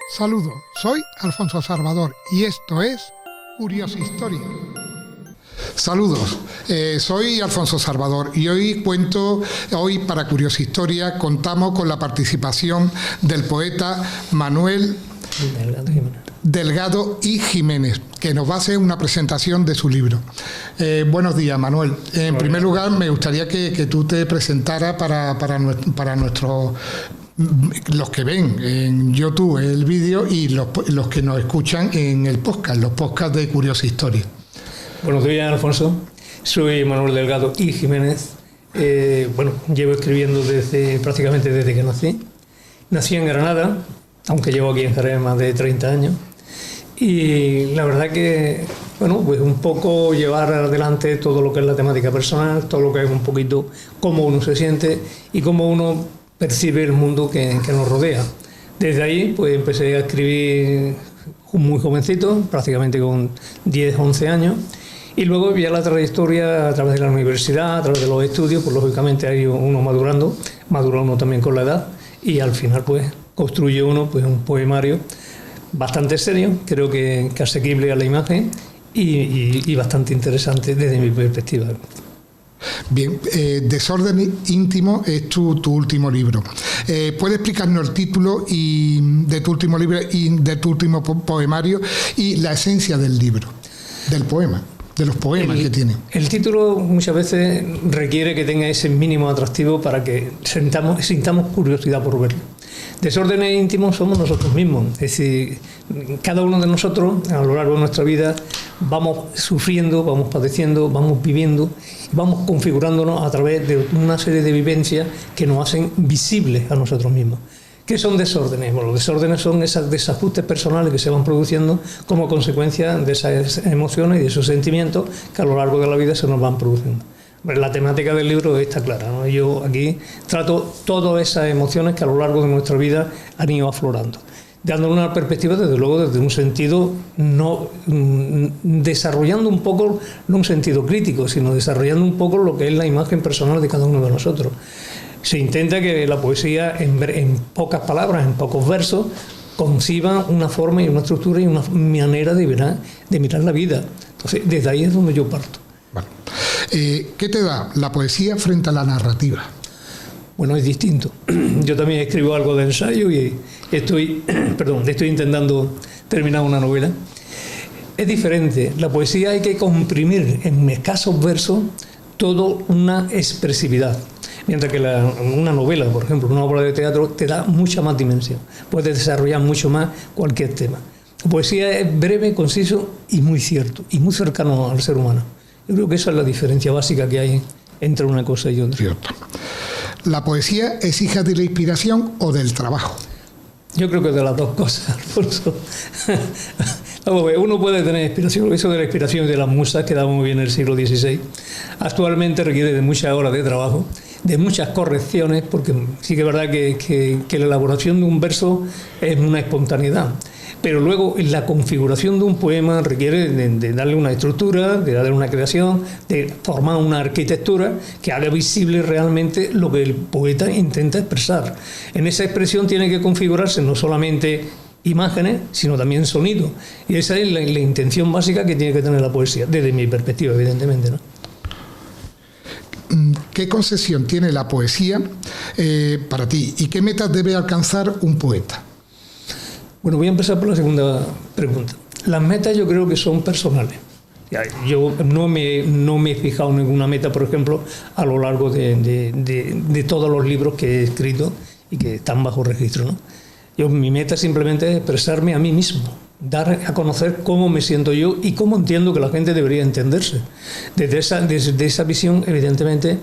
Saludos, soy Alfonso Salvador y esto es Curiosistoria. Saludos, soy Alfonso Salvador y hoy para Curiosistoria contamos con la participación del poeta Manuel Delgado y Jiménez, que nos va a hacer una presentación de su libro. Buenos días, Manuel. En primer lugar, me gustaría que tú te presentaras para nuestros... los que ven en YouTube el vídeo y los que nos escuchan en el podcast, los podcasts de Curiosistoria. Buenos días, Alfonso. Soy Manuel Delgado y Jiménez. Llevo escribiendo prácticamente desde que nací. Nací en Granada, aunque llevo aquí en Jerez más de 30 años. Y la verdad que, pues un poco llevar adelante todo lo que es la temática personal, todo lo que es un poquito cómo uno se siente y cómo uno percibe el mundo que nos rodea. Desde ahí pues empecé a escribir muy jovencito, prácticamente con 10, 11 años, y luego ya la trayectoria a través de la universidad, a través de los estudios, pues lógicamente ha ido uno madura uno también con la edad, y al final pues construye uno pues un poemario bastante serio, creo que asequible a la imagen y bastante interesante desde mi perspectiva. Bien, Desorden íntimo es tu último libro. ¿Puedes explicarnos el título de tu último libro y de tu último poemario y la esencia del libro, del poema, de los poemas que tiene? El título muchas veces requiere que tenga ese mínimo atractivo para que sintamos curiosidad por verlo. Desórdenes íntimos somos nosotros mismos, es decir, cada uno de nosotros a lo largo de nuestra vida vamos sufriendo, vamos padeciendo, vamos viviendo, vamos configurándonos a través de una serie de vivencias que nos hacen visibles a nosotros mismos. ¿Qué son desórdenes? Bueno, los desórdenes son esos desajustes personales que se van produciendo como consecuencia de esas emociones y de esos sentimientos que a lo largo de la vida se nos van produciendo. La temática del libro está clara, ¿no? Yo aquí trato todas esas emociones que a lo largo de nuestra vida han ido aflorando, dándole una perspectiva, desde luego, desde un sentido, no desarrollando un poco, no un sentido crítico, sino desarrollando un poco lo que es la imagen personal de cada uno de nosotros. Se intenta que la poesía, en pocas palabras, en pocos versos, conciba una forma y una estructura y una manera de mirar la vida. Entonces, desde ahí es donde yo parto. Bueno. ¿Qué te da la poesía frente a la narrativa? Bueno, es distinto. Yo también escribo algo de ensayo y estoy intentando terminar una novela. Es diferente. La poesía hay que comprimir en escasos versos toda una expresividad. Mientras que una novela, por ejemplo, una obra de teatro, te da mucha más dimensión. Puedes desarrollar mucho más cualquier tema. La poesía es breve, conciso y muy cierto, y muy cercano al ser humano. Yo creo que esa es la diferencia básica que hay entre una cosa y otra. Cierto. ¿La poesía es hija de la inspiración o del trabajo? Yo creo que de las dos cosas, Alfonso. Uno puede tener inspiración, eso de la inspiración y de las musas quedaba muy bien en el siglo XVI. Actualmente requiere de muchas horas de trabajo, de muchas correcciones, porque sí que es verdad que la elaboración de un verso es una espontaneidad. Pero luego la configuración de un poema requiere de darle una estructura, de darle una creación, de formar una arquitectura que haga visible realmente lo que el poeta intenta expresar. En esa expresión tiene que configurarse no solamente imágenes, sino también sonido. Y esa es la intención básica que tiene que tener la poesía, desde mi perspectiva, evidentemente, ¿no? ¿Qué concepción tiene la poesía para ti y qué metas debe alcanzar un poeta? Bueno, voy a empezar por la segunda pregunta. Las metas yo creo que son personales. Yo no me he fijado en ninguna meta, por ejemplo, a lo largo de todos los libros que he escrito y que están bajo registro, ¿no? Mi meta simplemente es expresarme a mí mismo, dar a conocer cómo me siento yo y cómo entiendo que la gente debería entenderse. Desde esa visión, evidentemente,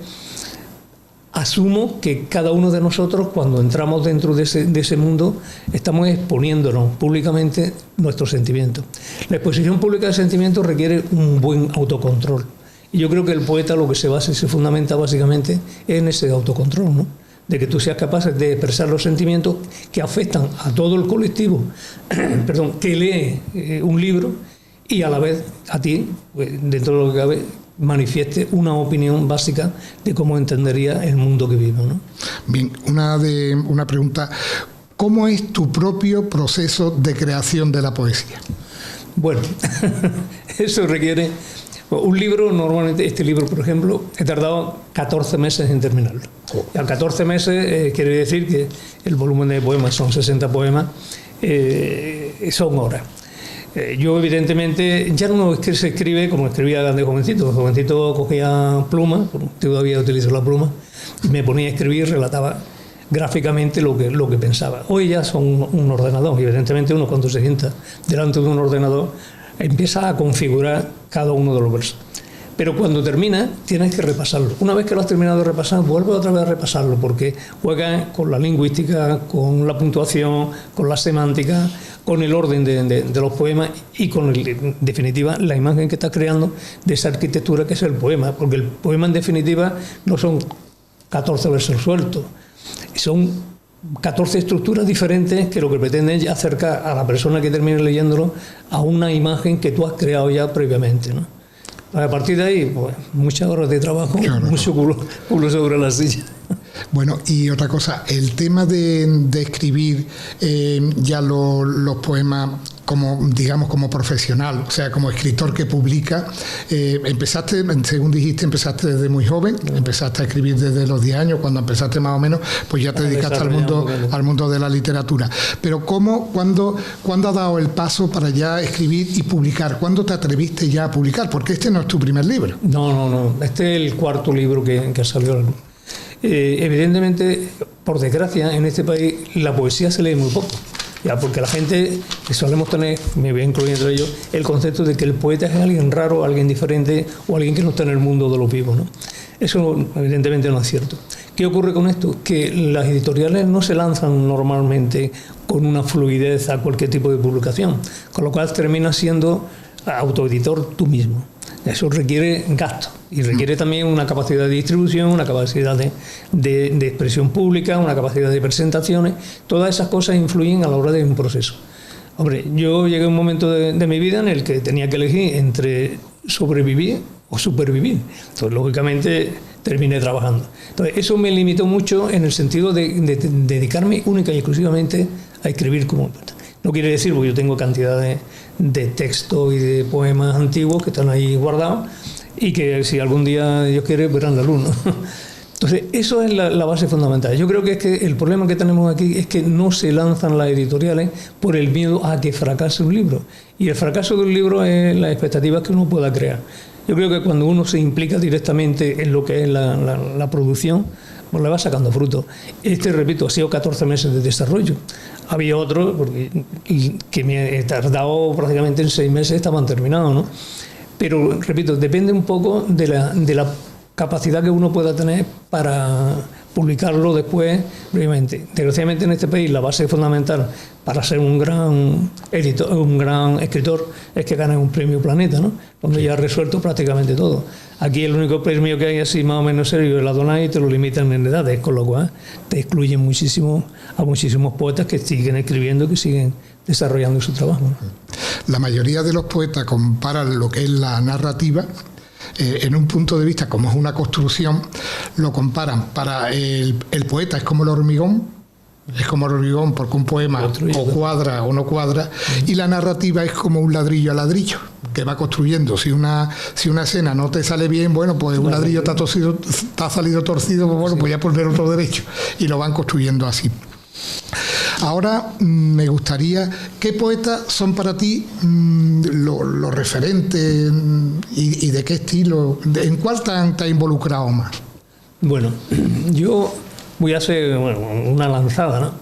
asumo que cada uno de nosotros, cuando entramos dentro de ese mundo, estamos exponiéndonos públicamente nuestros sentimientos. La exposición pública de sentimientos requiere un buen autocontrol. Y yo creo que el poeta lo que se fundamenta básicamente en ese autocontrol, ¿no? De que tú seas capaz de expresar los sentimientos que afectan a todo el colectivo, que lee un libro y a la vez a ti, pues, dentro de lo que cabe, manifieste una opinión básica de cómo entendería el mundo que vive, ¿no? Bien, una pregunta. ¿cómo es tu propio proceso de creación de la poesía? Bueno, eso requiere... Un libro, normalmente, este libro, por ejemplo, he tardado 14 meses en terminarlo. Y a 14 meses quiere decir que el volumen de poemas son 60 poemas, son horas. Yo, evidentemente, ya no es que se escribe como escribía de jovencito. De jovencito cogía pluma, todavía utilizo la pluma, y me ponía a escribir, relataba gráficamente lo que pensaba. Hoy ya son un ordenador, y evidentemente uno cuando se sienta delante de un ordenador empieza a configurar cada uno de los versos. Pero cuando termina, tienes que repasarlo. Una vez que lo has terminado de repasar, vuelve otra vez a repasarlo, porque juega con la lingüística, con la puntuación, con la semántica, con el orden de los poemas y con, en definitiva, la imagen que estás creando de esa arquitectura que es el poema. Porque el poema, en definitiva, no son 14 versos sueltos, son 14 estructuras diferentes que lo que pretenden es acercar a la persona que termine leyéndolo a una imagen que tú has creado ya previamente, ¿no? A partir de ahí, pues, muchas horas de trabajo, claro, mucho culo sobre la silla. Bueno, y otra cosa, el tema de escribir ya los poemas como, digamos, como profesional, o sea, como escritor que publica, empezaste, según dijiste, empezaste desde muy joven, empezaste a escribir desde los 10 años, cuando empezaste más o menos, pues ya te dedicaste al mundo de la literatura. Pero ¿cuándo has dado el paso para ya escribir y publicar? ¿Cuándo te atreviste ya a publicar? Porque este no es tu primer libro. No, este es el cuarto libro que ha salido a la luz. Evidentemente, por desgracia, en este país la poesía se lee muy poco. Ya, porque la gente solemos tener, me voy incluyendo ellos, el concepto de que el poeta es alguien raro, alguien diferente o alguien que no está en el mundo de los vivos, ¿no? Eso evidentemente no es cierto. ¿Qué ocurre con esto? Que las editoriales no se lanzan normalmente con una fluidez a cualquier tipo de publicación, con lo cual terminas siendo autoeditor tú mismo. Eso requiere gasto y requiere también una capacidad de distribución, una capacidad de expresión pública, una capacidad de presentaciones. Todas esas cosas influyen a la hora de un proceso. Hombre, yo llegué a un momento de mi vida en el que tenía que elegir entre sobrevivir o supervivir. Entonces, lógicamente, terminé trabajando. Entonces, eso me limitó mucho en el sentido de dedicarme única y exclusivamente a escribir como poeta. No quiere decir, porque yo tengo cantidad de textos y de poemas antiguos que están ahí guardados y que si algún día Dios quiere verán la luz, ¿no? Entonces, eso es la base fundamental. Yo creo que es que el problema que tenemos aquí es que no se lanzan las editoriales por el miedo a que fracase un libro. Y el fracaso de un libro es las expectativas que uno pueda crear. Yo creo que cuando uno se implica directamente en lo que es la producción, pues le va sacando fruto. Repito, ha sido 14 meses de desarrollo. Había otros que me he tardado prácticamente en 6 meses, estaban terminados, ¿no? Pero, repito, depende un poco de la capacidad que uno pueda tener para publicarlo después brevemente. Desgraciadamente en este país la base fundamental para ser un gran editor, un gran escritor es que ganes un premio Planeta, ¿no? Donde ya has resuelto prácticamente todo. Aquí el único premio que hay así más o menos serio es la Donai y te lo limitan en edades, con lo cual te excluyen muchísimo a muchísimos poetas que siguen escribiendo, que siguen desarrollando su trabajo, ¿no? La mayoría de los poetas comparan lo que es la narrativa en un punto de vista, como es una construcción, lo comparan. Para el poeta es como el hormigón, porque un poema o cuadra o no cuadra, y la narrativa es como un ladrillo a ladrillo, que va construyendo. Si una escena no te sale bien, bueno, pues un ladrillo te ha salido torcido, pues bueno, pues ya poner otro derecho, y lo van construyendo así. Ahora me gustaría, ¿qué poetas son para ti los referentes y de qué estilo? ¿En cuál te has involucrado más? Bueno, yo voy a hacer una lanzada, ¿no?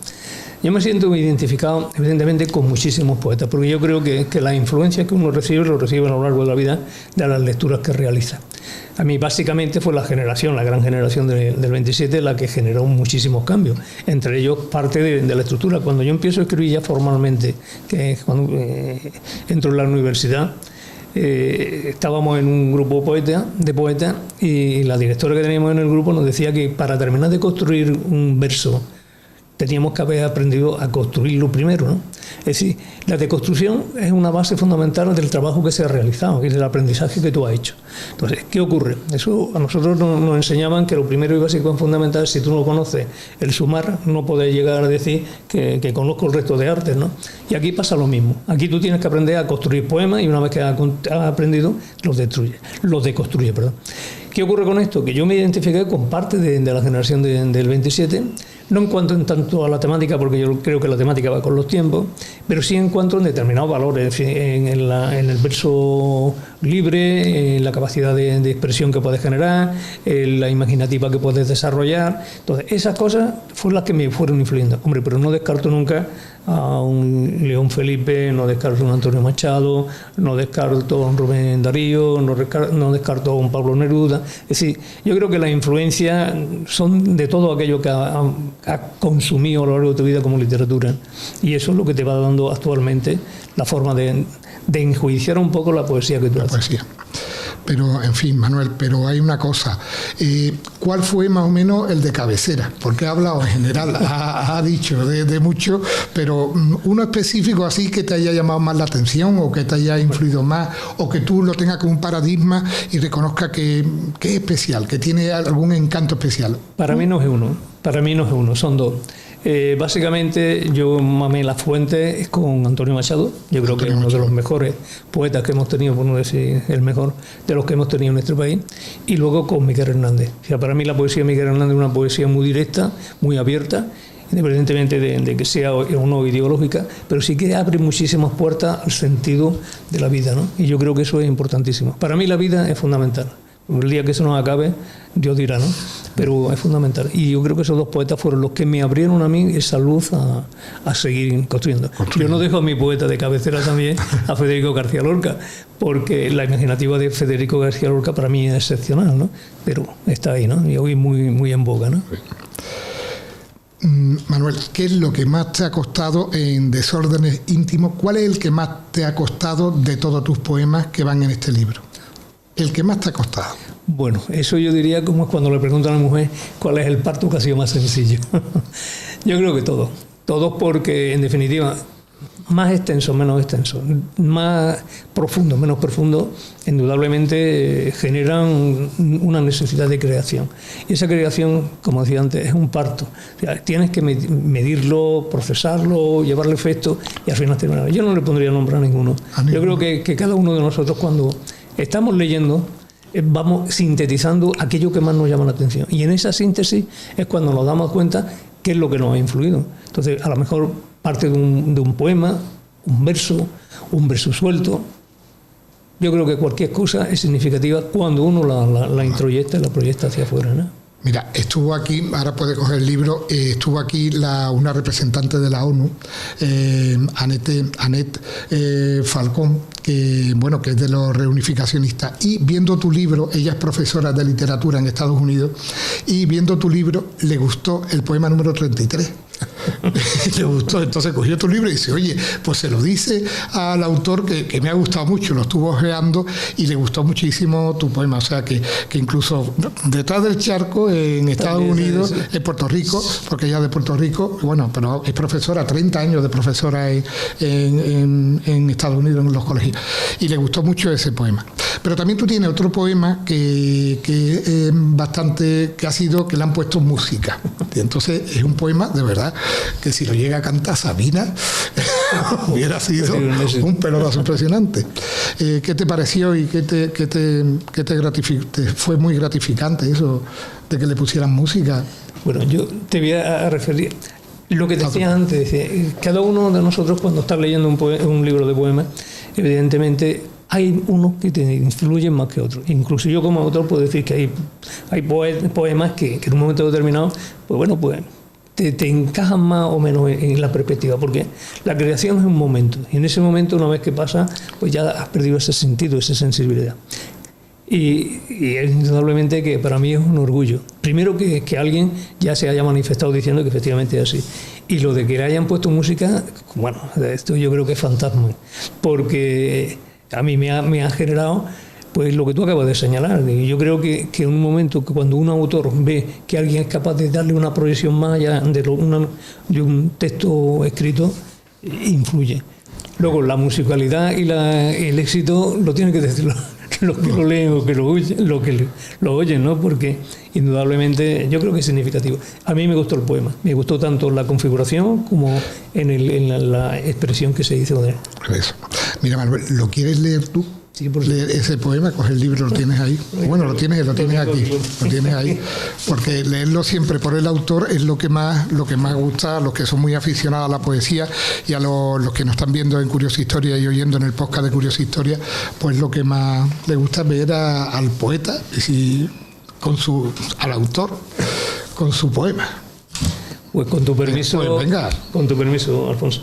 Yo me siento identificado, evidentemente, con muchísimos poetas, porque yo creo que la influencia que uno recibe, lo recibe a lo largo de la vida de las lecturas que realiza. A mí, básicamente, fue la gran generación del 27, la que generó muchísimos cambios, entre ellos parte de la estructura. Cuando yo empiezo a escribir ya formalmente, que es cuando entro en la universidad, estábamos en un grupo de poetas y la directora que teníamos en el grupo nos decía que para terminar de construir un verso teníamos que haber aprendido a construirlo primero, ¿no? Es decir, la deconstrucción es una base fundamental del trabajo que se ha realizado y del aprendizaje que tú has hecho. Entonces, ¿qué ocurre? Eso a nosotros nos enseñaban que lo primero y básico y fundamental, si tú no conoces el sumar, no puedes llegar a decir que conozco el resto de artes, ¿no? Y aquí pasa lo mismo. Aquí tú tienes que aprender a construir poemas y una vez que has aprendido, los deconstruye, perdón. ¿Qué ocurre con esto? Que yo me identifiqué con parte de la generación del 27, no en cuanto en tanto a la temática, porque yo creo que la temática va con los tiempos, pero sí en cuanto a determinados valores, en el verso libre, en la capacidad de expresión que puedes generar, en la imaginativa que puedes desarrollar. Entonces, esas cosas fueron las que me fueron influyendo. Hombre, pero no descarto nunca a un León Felipe, no descarto a un Antonio Machado, no descarto a un Rubén Darío, no descarto a un Pablo Neruda. Es decir, yo creo que las influencias son de todo aquello que has consumido a lo largo de tu vida como literatura, y eso es lo que te va dando actualmente la forma de enjuiciar un poco la poesía que tú haces. Poesía. Pero, en fin, Manuel, pero hay una cosa. ¿Cuál fue más o menos el de cabecera? Porque ha hablado en general, ha dicho de mucho, pero uno específico así que te haya llamado más la atención o que te haya influido más o que tú lo tengas como un paradigma y reconozca que es especial, que tiene algún encanto especial. Para mí no es uno, son dos. Básicamente yo mamé la fuente con Antonio Machado. Yo creo que es uno de los mejores poetas que hemos tenido, por no decir el mejor de los que hemos tenido en nuestro país, y luego con Miguel Hernández. O sea, para mí la poesía de Miguel Hernández es una poesía muy directa, muy abierta, independientemente de que sea o no ideológica, pero sí que abre muchísimas puertas al sentido de la vida, ¿no? Y yo creo que eso es importantísimo. Para mí la vida es fundamental. El día que eso nos acabe, Dios dirá, ¿no? Pero es fundamental. Y yo creo que esos dos poetas fueron los que me abrieron a mí esa luz a seguir construyendo. Yo no dejo a mi poeta de cabecera también, a Federico García Lorca, porque la imaginativa de Federico García Lorca para mí es excepcional, ¿no? Pero está ahí, ¿no? Y hoy muy, muy en boga, ¿no? Manuel, ¿qué es lo que más te ha costado en Desórdenes Íntimos? ¿Cuál es el que más te ha costado de todos tus poemas que van en este libro? ¿El que más te ha costado? Bueno, eso yo diría como es cuando le preguntan a la mujer cuál es el parto que ha sido más sencillo. Yo creo que todo porque en definitiva, más extenso, menos extenso, más profundo, menos profundo, indudablemente generan una necesidad de creación. Y esa creación, como decía antes, es un parto. O sea, tienes que medirlo, procesarlo, llevarle efecto y al final terminar. Yo no le pondría nombre a ninguno. Yo creo que cada uno de nosotros cuando estamos leyendo, vamos sintetizando aquello que más nos llama la atención. Y en esa síntesis es cuando nos damos cuenta qué es lo que nos ha influido. Entonces, a lo mejor parte de un poema, un verso suelto. Yo creo que cualquier cosa es significativa cuando uno la introyecta, la proyecta hacia afuera, ¿no? Mira, estuvo aquí, ahora puede coger el libro, estuvo aquí una representante de la ONU, Annette Falcón, que es de los reunificacionistas, y viendo tu libro, ella es profesora de literatura en Estados Unidos, y viendo tu libro le gustó el poema número 33. Le gustó, entonces cogió tu libro y dice, oye, pues se lo dice al autor que me ha gustado mucho, lo estuvo ojeando y le gustó muchísimo tu poema, o sea que incluso detrás del charco en Estados Unidos, en Puerto Rico, porque ella es de Puerto Rico, bueno, pero es profesora, 30 años de profesora en Estados Unidos en los colegios, y le gustó mucho ese poema. Pero también tú tienes otro poema que ha sido que le han puesto música, y entonces es un poema de verdad que si lo llega a cantar Sabina hubiera sido un pelotazo impresionante. ¿Qué te pareció y qué te gratificó? ¿Fue muy gratificante eso de que le pusieran música? Bueno, yo te voy a referir lo que decía antes. Cada uno de nosotros cuando está leyendo un libro de poemas, evidentemente hay unos que te influyen más que otros. Incluso yo como autor puedo decir que hay poemas que en un momento determinado, pues bueno, pues te encajan más o menos en la perspectiva, porque la creación es un momento, y en ese momento, una vez que pasa, pues ya has perdido ese sentido, esa sensibilidad. Y es indudablemente que para mí es un orgullo. Primero que alguien ya se haya manifestado diciendo que efectivamente es así. Y lo de que le hayan puesto música, bueno, esto yo creo que es fantasma, porque a mí me ha generado pues lo que tú acabas de señalar. Y yo creo que en un momento que cuando un autor ve que alguien es capaz de darle una proyección más allá de un texto escrito, influye. Luego, la musicalidad y el éxito lo tienen que decir los que lo leen o que lo oyen, ¿no? Porque indudablemente yo creo que es significativo. A mí me gustó el poema, me gustó tanto la configuración como en la expresión que se hizo de él. Eso. Mira, Manuel, ¿lo quieres leer tú? Sí, por leer ese poema, coge el libro, lo tienes ahí. Bueno, lo tienes aquí, lo tienes ahí. Porque leerlo siempre por el autor es lo que más gusta a los que son muy aficionados a la poesía y a los que nos están viendo en Curiosa Historia y oyendo en el podcast de Curiosa Historia, pues lo que más les gusta ver al poeta al autor con su poema. Pues con tu permiso, pues venga. Con tu permiso, Alfonso.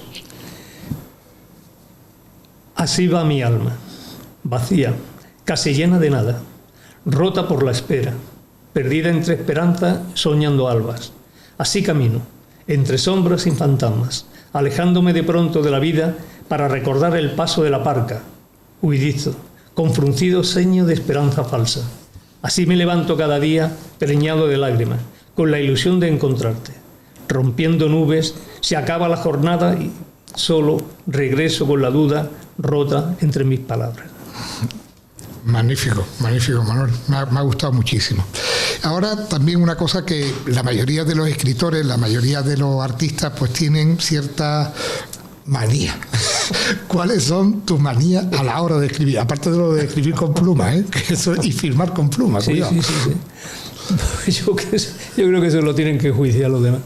Así va mi alma, vacía, casi llena de nada, rota por la espera, perdida entre esperanza, soñando albas. Así camino, entre sombras y fantasmas, alejándome de pronto de la vida para recordar el paso de la parca, huidizo, con fruncido ceño de esperanza falsa. Así me levanto cada día, preñado de lágrimas, con la ilusión de encontrarte. Rompiendo nubes, se acaba la jornada y solo regreso con la duda rota entre mis palabras. Magnífico, Manuel. Me ha gustado muchísimo. Ahora también una cosa que la mayoría de los escritores, la mayoría de los artistas, pues tienen cierta manía. ¿Cuáles son tus manías a la hora de escribir? Aparte de lo de escribir con pluma, y firmar con pluma, sí, cuidado. Sí. Yo creo que eso lo tienen que juiciar los demás.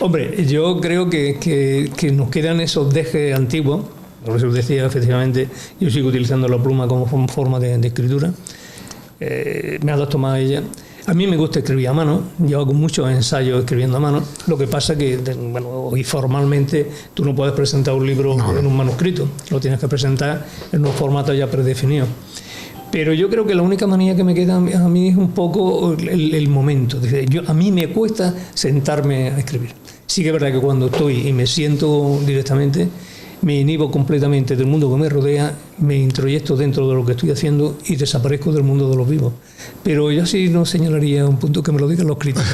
Hombre, yo creo que nos quedan esos dejes antiguos. Por eso decía, efectivamente, yo sigo utilizando la pluma como forma de escritura. Me adapto más a ella. A mí me gusta escribir a mano. Yo hago muchos ensayos escribiendo a mano. Lo que pasa que, bueno, hoy formalmente tú no puedes presentar un libro en un manuscrito. Lo tienes que presentar en un formato ya predefinido. Pero yo creo que la única manía que me queda a mí es un poco el momento. A mí me cuesta sentarme a escribir. Sí que es verdad que cuando estoy y me siento directamente, me inhibo completamente del mundo que me rodea, me introyecto dentro de lo que estoy haciendo y desaparezco del mundo de los vivos. Pero yo sí no señalaría un punto que me lo digan los críticos.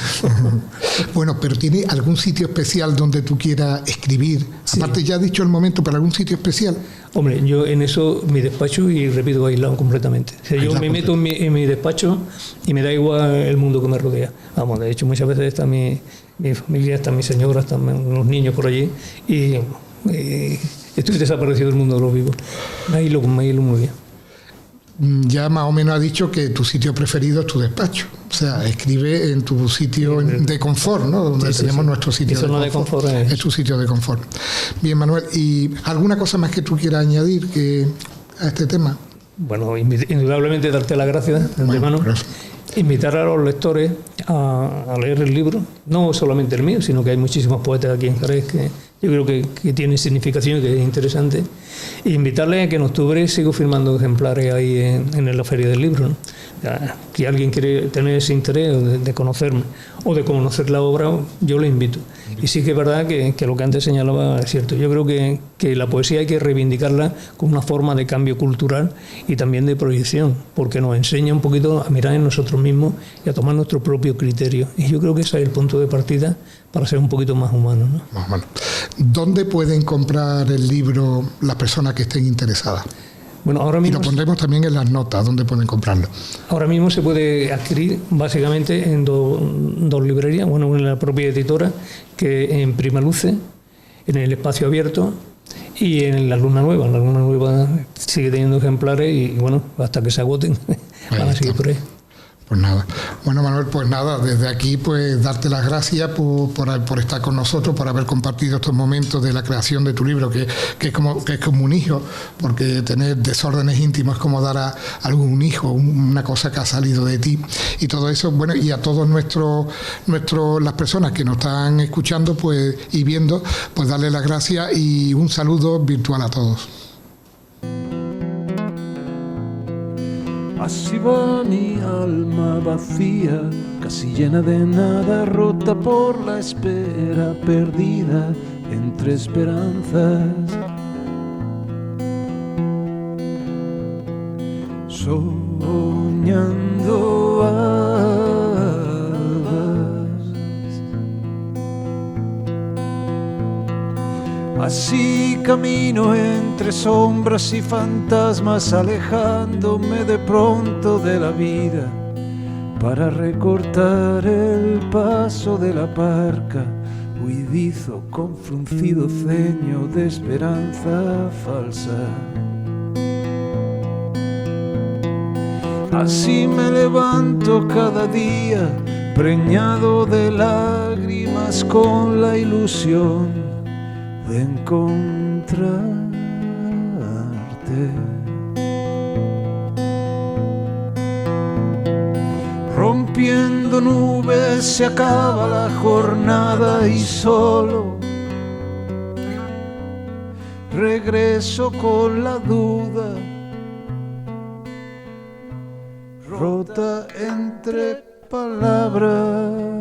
Bueno, pero ¿tiene algún sitio especial donde tú quieras escribir? Sí. Aparte, ya has dicho el momento, pero ¿algún sitio especial? Hombre, yo en eso mi despacho y repito, aislado completamente. O sea, yo me meto en mi despacho y me da igual el mundo que me rodea. Vamos, de hecho, muchas veces está mi familia, está mi señora, están unos niños por allí y estoy desaparecido del mundo de los vivos. Me aíslo muy bien. Ya más o menos ha dicho que tu sitio preferido es tu despacho. O sea, escribe en tu sitio de confort, ¿no? Donde tenemos nuestro sitio de confort. Es tu sitio de confort. Bien, Manuel, ¿y alguna cosa más que tú quieras añadir a este tema? Bueno, indudablemente darte las gracias de antemano. Invitar a los lectores a leer el libro, no solamente el mío, sino que hay muchísimos poetas aquí en Jerez que yo creo que tienen significación y que es interesante. E invitarles a que en octubre sigo firmando ejemplares ahí en la Feria del Libro, ¿no? Si alguien quiere tener ese interés de conocerme o de conocer la obra, yo le invito. Y sí que es verdad que lo que antes señalaba es cierto. Yo creo que la poesía hay que reivindicarla como una forma de cambio cultural y también de proyección, porque nos enseña un poquito a mirar en nosotros mismos y a tomar nuestro propio criterio. Y yo creo que ese es el punto de partida para ser un poquito más humanos, ¿no? Más humano. ¿Dónde pueden comprar el libro las personas que estén interesadas? Bueno, ahora mismo, y lo pondremos también en las notas, ¿dónde pueden comprarlo? Ahora mismo se puede adquirir básicamente en dos librerías, bueno, en la propia editora, que en Primaluce, en el Espacio Abierto y en la Luna Nueva. La Luna Nueva sigue teniendo ejemplares y bueno, hasta que se agoten van a seguir por ahí. Pues nada. Bueno, Manuel, pues nada, desde aquí pues darte las gracias por estar con nosotros, por haber compartido estos momentos de la creación de tu libro, que es como un hijo, porque tener desórdenes íntimos es como dar a algún hijo, una cosa que ha salido de ti y todo eso. Bueno, y a todos las personas que nos están escuchando pues y viendo, pues darle las gracias y un saludo virtual a todos. Así va mi alma vacía, casi llena de nada, rota por la espera, perdida entre esperanzas. Soñando albas. Así camino entre sombras y fantasmas, alejándome de pronto de la vida, para recortar el paso de la barca, huidizo con fruncido ceño de esperanza falsa. Así me levanto cada día, preñado de lágrimas, con la ilusión de encontrarte. Rompiendo nubes se acaba la jornada y solo regreso con la duda, rota entre palabras.